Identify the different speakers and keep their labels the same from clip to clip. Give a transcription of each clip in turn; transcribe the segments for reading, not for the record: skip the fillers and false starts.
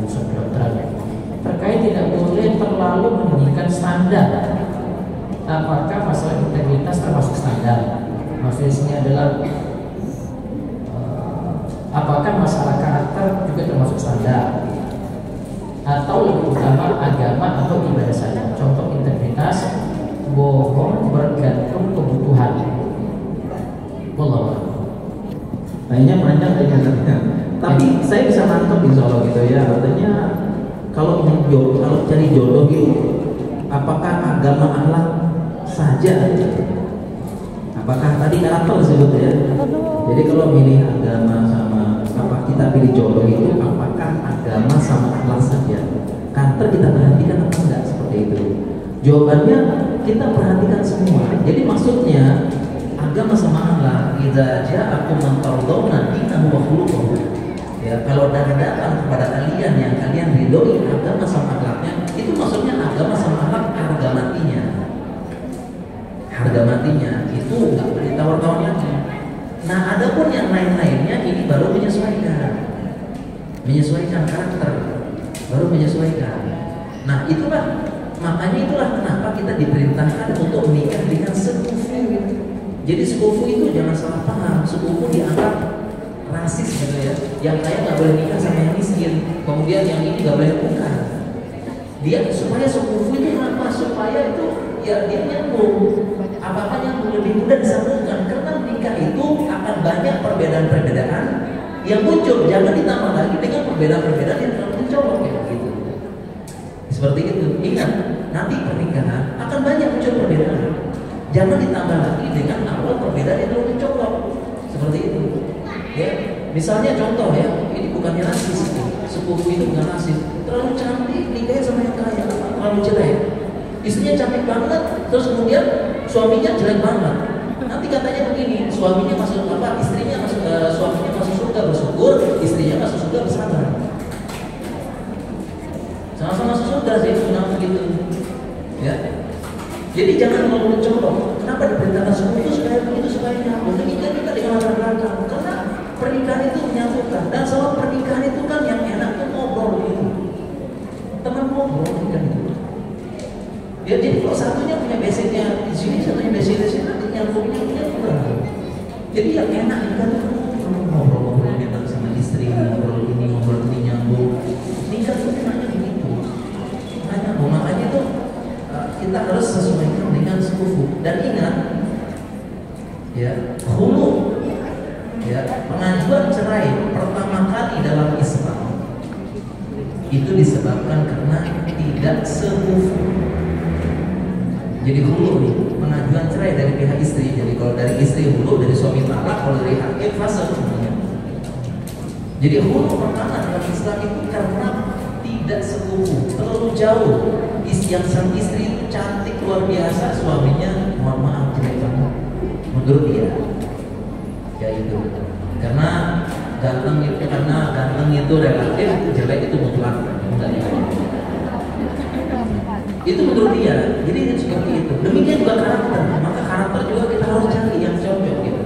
Speaker 1: kedokteran terkait tidak boleh terlalu meninggikan standar. Apakah masalah integritas termasuk standar? Maksudnya di sini adalah apakah masalah karakter juga termasuk standar? Atau lebih utama agama atau ibadah saja? Contoh integritas, bohong bergantung kebutuhan. Wallah.
Speaker 2: Kayaknya panjang kayaknya. Tapi saya bisa nangkep insya Allah gitu ya. Artinya kalau cari jodoh gitu, apakah agama Allah saja? Apakah tadi karakter disebut ya? Jadi kalau milih agama sama apa kita pilih jodoh itu, apakah agama sama Allah saja? Karakter kita perhatikan apa enggak seperti itu? Jawabannya kita perhatikan semua. Jadi maksudnya agama sama Allah, idza ja'akum man tardawna dinahu wa khuluquhu. Ya, kalau datang kepada kalian yang kalian ridhoi agama sama akhlaknya, itu maksudnya agama sama akhlak harga matinya. Harga matinya itu nggak boleh tawar-tawar lagi. Nah, adapun yang lain-lainnya ini baru menyesuaikan karakter, baru menyesuaikan. Nah, makanya itulah kenapa kita diperintahkan untuk menikah dengan sekufu. Jadi sekufu itu jangan salah paham, sekufu dianggap rasis gitu ya. Yang kaya nggak boleh nikah sama yang miskin, kemudian yang ini nggak boleh bukan. Dia supaya sekufu itu apa? Supaya itu ya dia nyambung. Apa-apa yang lebih mudah disambungkan. Karena nikah itu akan banyak perbedaan-perbedaan yang muncul. Jangan ditambah lagi dengan perbedaan-perbedaan yang terlalu mencolok ya gitu. Seperti itu. Ingat, nanti pernikahan akan banyak muncul perbedaan. Jangan ditambah lagi dengan awal perbedaan yang terlalu mencolok. Seperti itu. Ya, misalnya contoh ya, ini bukannya rasis, sepupu itu bukan rasis. Terlalu cantik nikahnya sama yang kaya, terlalu jelek. Istrinya cantik banget, terus kemudian suaminya jelek banget. Nanti katanya begini, suaminya masuk surga bersyukur, istrinya masuk surga bersabar. Sama-sama masuk surga sih, kenapa begitu? Ya. Jadi jangan terlalu mencolok. Kenapa diperintahkan sepupu supaya begitu supaya nyambung? Demikian juga dengan latar belakang. Karena pernikahan itu menyatukan, dan soal pernikahan itu kan yang enak itu ngobrol gitu. Teman ngobrol kan itu. Ya jadi kalau satunya punya basicnya di sini, satunya basic di sini, nanti nyambungnya kurang. Jadi yang enak itu kan ngobrol tentang sama istri, ngobrol ini nyambung. Nikah itu enaknya begitu. Makanya itu kita harus sesuaikan dengan sekufu. Dan ingat, ya khulu, ya pengajuan cerai pertama kali dalam Islam itu disebabkan karena tidak sekufu. Jadi hulu nih, pengajuan cerai dari pihak istri. Jadi kalau dari istri hulu, dari suami talak, kalau dari hakim fase semuanya. Jadi hulu pertama dalam Islam itu karena tidak sekufu, terlalu jauh. Yang sang istri itu cantik luar biasa, suaminya mohon maaf jelek banget menurut dia. Ya itu karena ganteng itu relatif, jelek itu mutlak. Itu menurut dia. Jadi seperti itu. Demikian juga karakter. Maka karakter juga kita harus cari yang cocok gitu.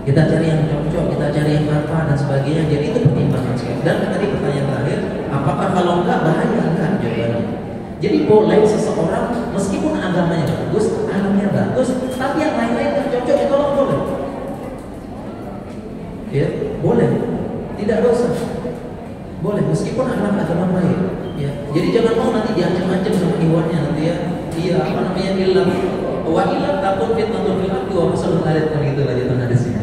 Speaker 2: Kita cari yang cocok, kita cari yang apa dan sebagainya. Jadi itu pertimbangan sekali. Dan tadi pertanyaan terakhir, apakah kalau enggak bahaya? Enggak jawabannya. Jadi boleh seseorang meskipun agamanya bagus, alamnya bagus, tapi yang lain-lain yang cocok itu boleh. Ya, boleh. Tidak dosa. Boleh meskipun agama baik. Ya. Jadi jangan mau nanti diancam-ancam sama iwannya nanti ya. Iya, apa namanya ilah wa ilah takun fitnatul fil ardi wa fasadun alit kan gitu lanjutan hadisnya.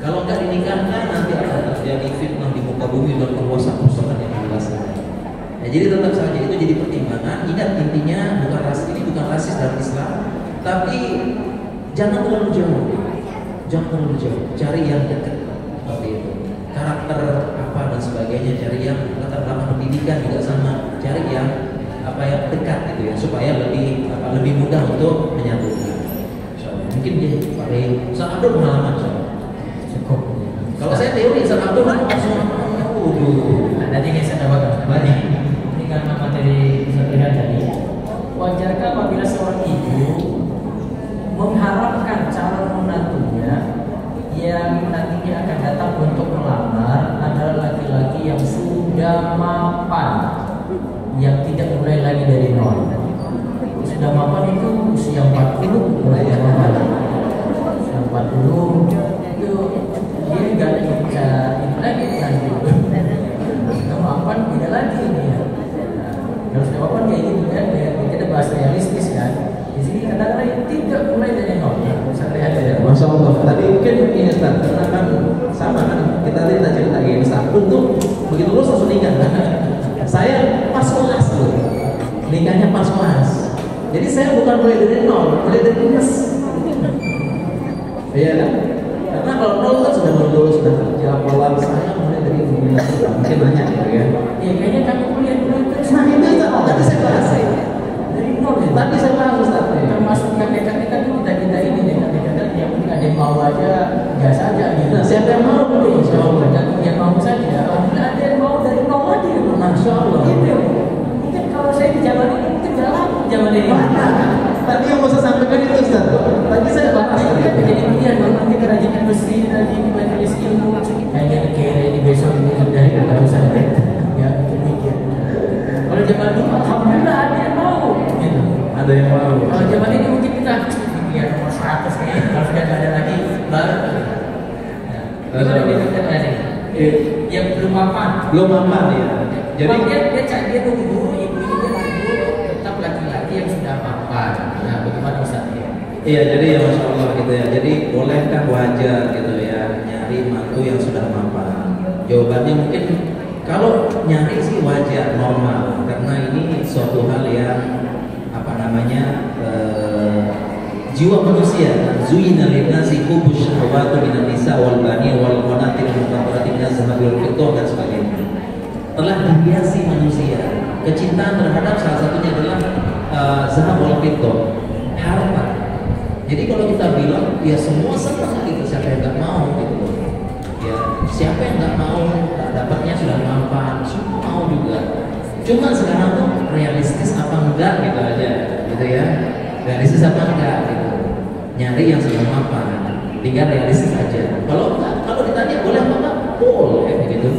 Speaker 2: Kalau enggak dinikahkan nanti akan terjadi fitnah di muka bumi dan perusahaan yang jelas. Ya, jadi tetap saja itu jadi pertimbangan. Ingat intinya bukan rasis, ini bukan rasis dalam Islam, tapi jangan terlalu jauh. Jangan terlalu jauh. Cari yang dekat seperti itu. Karakter apa dan sebagainya, cari yang latar belakang pendidikan juga sama, cari yang apa yang dekat gitu ya, supaya lebih mudah untuk menyatukan. Mungkin dia paling Ustaz Abdul pengalaman cukup. Kalau saya teori Ustaz Abdul langsung
Speaker 1: nanti saya coba kembali. Ini karena materi saya tadi. Wajarkah apabila seorang ibu mengharapkan calon menantunya yang nantinya akan datang untuk melamar adalah laki-laki yang sudah mau mapan yang tidak mulai lagi dari nol. Sudah mapan itu usia 40 mulai mapan. Usia 40 itu dia nggak bisa itu lagi nanti. Sudah mapan tidak lagi dia. Kalau sudah mapan kayak gitu kan, kita bahas realistis kan. Di sini kadang-kadang tidak mulai dari nol. Sampai ada ya.
Speaker 2: Masya Allah. Tadi mungkin ini Ustaz, karena kan sama kan kita cerita gini Ustaz. Untuk begitu lulus langsung nikah. Saya pas kelas tuh, nikahnya pas kelas. Jadi saya bukan mulai dari nol, mulai dari minus. Iya kan? Karena kalau nol kan sudah lulus, sudah kerja, pola saya mulai dari minus. Mungkin banyak gitu ya.
Speaker 1: Ya kayaknya kamu kuliah dulu itu.
Speaker 2: Nah itu tadi saya bahas ya.
Speaker 1: Dari nol ya.
Speaker 2: Tadi saya bahas Ustaz.
Speaker 1: Termasuk KTK kan kita ini nih KTK yang mungkin ada yang mau aja gas aja gitu.
Speaker 2: Nah, siapa yang mau nih?
Speaker 1: Insya Allah dan yang mau saja. Apabila ada yang mau dari nol aja,
Speaker 2: Masya Allah.
Speaker 1: Gitu. Mungkin kalau saya di zaman ini mungkin nggak laku zaman ini.
Speaker 2: Tadi yang mau saya sampaikan itu Ustaz. Tadi saya bahas.
Speaker 1: Jadi kemudian nanti kerajinan besi, kerajinan majelis ilmu, kayaknya kira ini besok ini sudah nggak usah ya mikir. Kalau zaman dulu alhamdulillah ada yang mau. Gitu.
Speaker 2: Ada yang mau.
Speaker 1: Kalau zaman ini mungkin kita ya nomor 100 kayaknya kalau sudah nggak ada lagi baru. Gimana dia tadi? Yang belum mapan.
Speaker 2: Belum mapan ya. Jadi
Speaker 1: dia nunggu ibu ini dia nunggu tetap laki-laki yang sudah mapan. Nah, bagaimana Ustaz?
Speaker 2: iya, jadi ya Masya Allah gitu ya. Jadi bolehkah wajar gitu ya nyari mantu yang sudah mapan? Jawabannya mungkin kalau nyari sih wajar, normal, karena ini suatu hal yang apa namanya jiwa manusia. Zuyina linnasi hubbus syahawati minan nisa wal bani wal qanatir muqaddarati minaz zahabi wal fiddah dan sebagainya. Telah dihiasi manusia kecintaan terhadap salah satunya adalah zahab wal fiddah, harta. Jadi kalau kita bilang ya semua senang gitu, siapa yang nggak mau gitu loh. Ya siapa yang nggak mau dapatnya sudah mapan, semua mau juga. Cuma sekarang tuh realistis apa enggak gitu aja, gitu ya. Realistis apa enggak gitu. Nyari yang sudah mapan, tinggal realistis aja. Kalau enggak, kalau ditanya boleh apa enggak? Boleh gitu.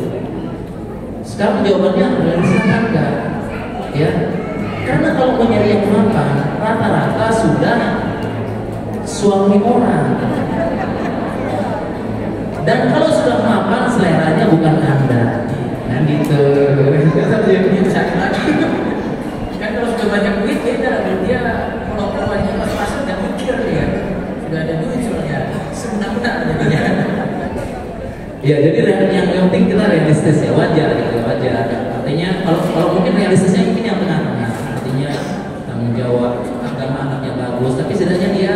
Speaker 2: Sekarang jawabannya realistis apa enggak? Ya. Karena kalau mau nyari yang mapan, rata-rata sudah suami orang. Dan kalau sudah mapan seleranya bukan Anda. Nah gitu.
Speaker 1: Kan kalau sudah banyak duit beda, dia kalau keluarnya pas-pasan nggak mikir ya. Sudah ada duit soalnya, sebenarnya jadinya.
Speaker 2: Ya jadi yang penting kita realistis ya, wajar gitu, wajar. Artinya kalau mungkin realistisnya mungkin yang tengah-tengah. Artinya tanggung jawab, agama anaknya bagus, tapi setidaknya dia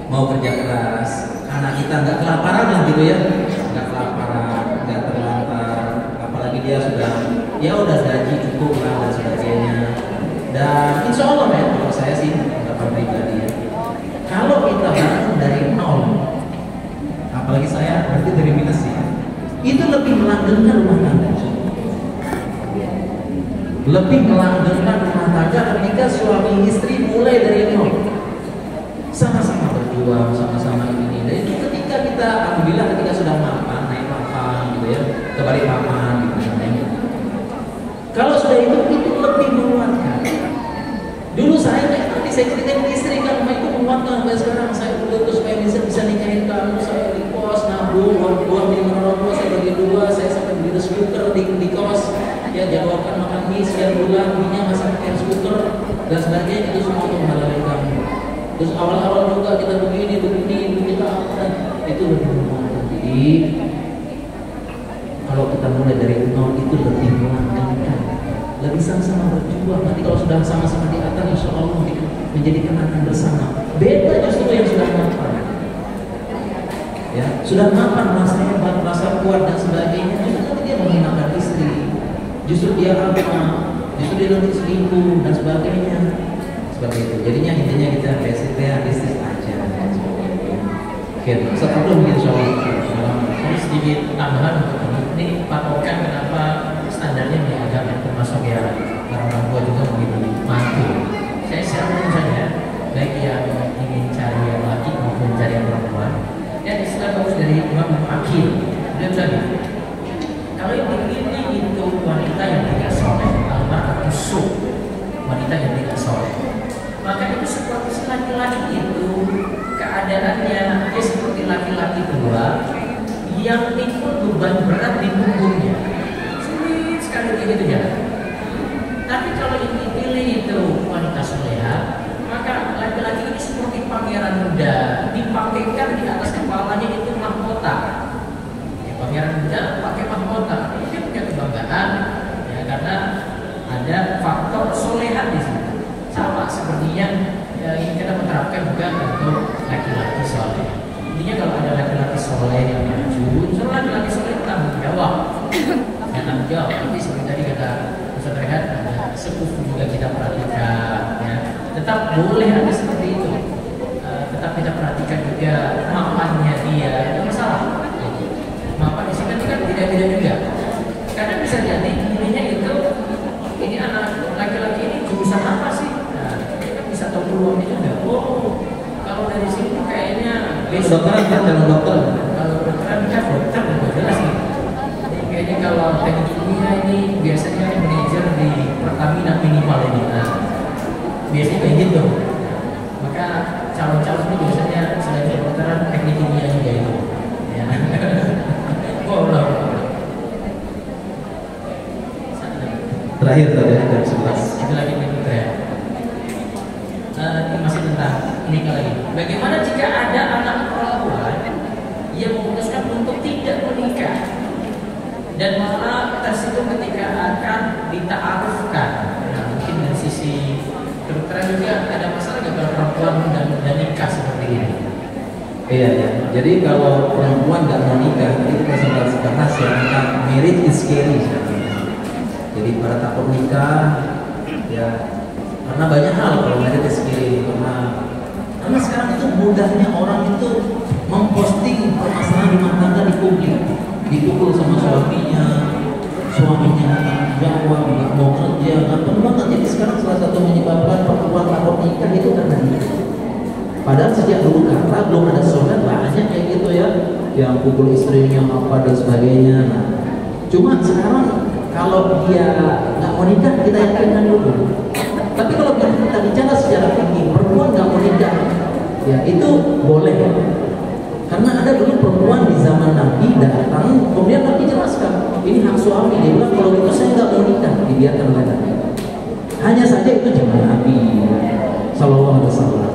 Speaker 2: mau kerja keras. Anak kita nggak kelaparan lah gitu ya, nggak kelaparan, nggak terlantar. Apalagi dia sudah gaji cukup lah dan sebagainya. Dan insya Allah ya, kalau saya sih pendapat pribadi ya, kalau kita bangun dari nol, apalagi saya berarti dari minus ya, itu lebih melanggengkan rumah tangga. Lebih melanggengkan rumah tangga ketika suami istri mulai dari nol, sama-sama berjuang, sama-sama ini. Dan itu ketika kita, alhamdulillah ketika sudah mapan, naik mapan gitu ya, kembali mapan gitu namanya. Kalau sudah itu lebih menguatkan. Dulu saya nanti saya ceritain ke istri kan, rumah itu menguatkan sampai sekarang. Saya butuh supaya bisa nikahin kamu, saya di kos, nabung, uang di orang tua saya bagi dua, saya sampai beli skuter di kos, ya jadwalkan makan mie sekian bulan, minyak masak pakai skuter dan sebagainya, itu semua untuk menghalalkan kamu. Terus awal-awal juga kita begini kita dan itu lebih menguatkan. Jadi kalau kita mulai dari nol itu lebih melanggengkan, lebih sama-sama berjuang. Nanti kalau sudah sama-sama di atas, insya Allah menjadi kenangan bersama. Beda justru yang sudah mapan, ya sudah mapan, merasa hebat, merasa kuat dan sebagainya. Justru nanti dia menghinakan istri, justru dia apa, justru dia nanti selingkuh dan sebagainya. Seperti itu. Jadinya intinya kita realistis aja. Oke, setelah mungkin soal
Speaker 1: Ini sedikit tambahan untuk ini patokan kenapa standarnya dianggap yang termasuk ya orang tua juga begitu mantu. Saya share saja, baik yang ingin cari yang laki maupun cari yang perempuan. Dan istilah bagus dari Imam Al-Aqil. Dia bilang, kalau yang dipilih itu wanita yang begitu ya. Tapi kalau yang dipilih itu wanita soleha, maka laki-laki ini seperti pangeran muda, dipakaikan di atas kepalanya itu mahkota. Ya, pangeran muda pakai mahkota, dia punya kebanggaan, ya karena ada faktor soleha di situ. Sama seperti yang kita menerapkan juga untuk laki-laki soleh. Intinya kalau ada laki-laki soleh yang maju, misalnya laki-laki soleh itu tanggung jawab, ya tanggung jawab. Tapi seperti tadi kata Ustaz Rehat, ada sepupu juga kita perhatikan, ya. Tetap boleh ada seperti itu. Tetap kita perhatikan juga mapannya dia, tidak masalah. Mapan di sini kan tidak juga. Karena bisa jadi ininya itu, ini anak laki-laki ini jurusan apa sih? Nah, kita bisa tahu peluangnya juga. Oh, kalau dari sini kayaknya
Speaker 2: Kedokteran kan dalam dokter.
Speaker 1: kalau kedokteran kan dokter udah jelas nih. Jadi kayaknya kalau teknik kimia ini biasanya manajer di Pertamina minimal ini. Nah, biasanya kayak gitu. Maka calon-calon ini biasanya selain kedokteran teknik kimia juga itu. Ya. Allah.
Speaker 2: Terakhir tadi jam 11.
Speaker 1: Itu lagi kita ya. Ini masih tentang ini lagi. Bagaimana jika ada anak perempuan yang memutuskan untuk tidak menikah dan malah tersinggung ketika akan dita'arufkan? Nah, mungkin dari sisi kedokteran juga ada masalah nggak kalau perempuan dan nikah seperti ini?
Speaker 2: Iya ya. Jadi kalau perempuan nggak mau nikah, tadi kita sempat bahas ya tentang marriage is scary. Jadi pada takut nikah, ya karena banyak hal kalau marriage is scary. Karena sekarang itu mudahnya orang itu memposting permasalahan rumah tangga di publik, dipukul sama suaminya nggak jawab, nggak mau kerja, nggak perlu banget. Jadi sekarang salah satu menyebabkan perempuan takut nikah itu karena nikah. Padahal sejak dulu kala belum ada sholat banyak kayak gitu ya, yang pukul istrinya apa dan sebagainya. Nah, cuma sekarang kalau dia nggak mau nikah kita yakinkan dulu. Tapi kalau kita bicara secara fikih, perempuan nggak mau nikah, ya itu boleh. Karena ada dulu perempuan di zaman Nabi datang, kemudian Nabi jelaskan, ini hak suami. Dia bilang kalau gitu saya nggak mau nikah, dibiarkan oleh Nabi. Hanya saja itu zaman Nabi Sallallahu Alaihi Wasallam.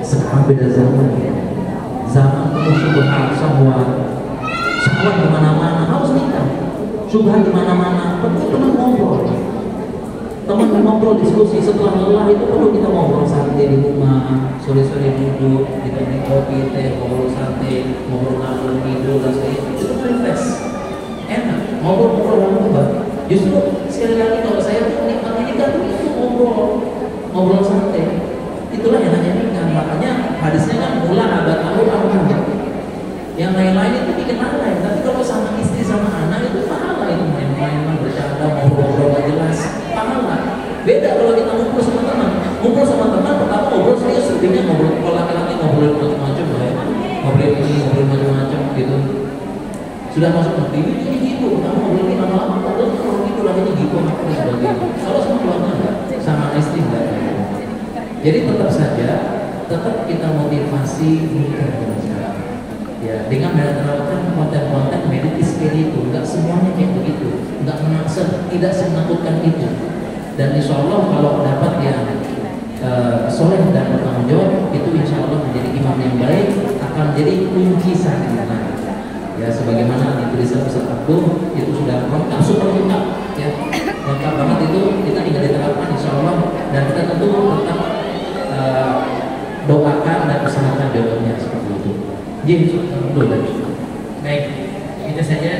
Speaker 2: Sekarang beda zaman, zaman penuh syubhat, syahwat di mana-mana harus nikah, syubhat di mana-mana. Perlu teman ngobrol, diskusi. Setelah lelah itu perlu kita ngobrol santai di rumah, sore-sore duduk, kita minum kopi, teh, ngobrol santai, ngobrol ngalor ngidul dan sebagainya. Itu refresh, enak, ngobrol apa? Justru sekali lagi kalau saya tuh nikmatnya kita tuh itu ngobrol santai. Itulah yang namanya nikah. Makanya hadisnya kan mula abad awal. Yang lain-lain itu bikin lalai. Tapi kalau sama istri sama anak itu pahala, itu main-main bercanda, ngobrol gak jelas, pahala. Beda kalau kita ngumpul sama teman. Ngumpul sama teman pertama ngobrol serius, sebelumnya ngobrol. Kalau laki-laki ngobrol macam-macam lah ya, ngobrol macam-macam gitu. Sudah masuk ke ini gitu. Pertama ngobrol ini lama-lama terus kalau gitu lagi gitu makanya sebagainya. Kalau sama keluarga sama istri enggak. Jadi tetap kita motivasi nikah sekarang. Ya, dengan menerapkan konten-konten medis itu, enggak semuanya kayak begitu, enggak tidak menakutkan itu. Dan insya Allah kalau dapat yang soleh dan bertanggung jawab, itu insya Allah menjadi imam yang baik, akan jadi kunci sakinah. Ya, sebagaimana di tulisan Ustaz Abdul itu sudah lengkap, super lengkap, ya, lengkap banget itu. Kita tinggal diterapkan insya Allah, dan kita tentu tetap doakan dan usahakan jodohnya seperti itu. Jadi, baik, itu saja.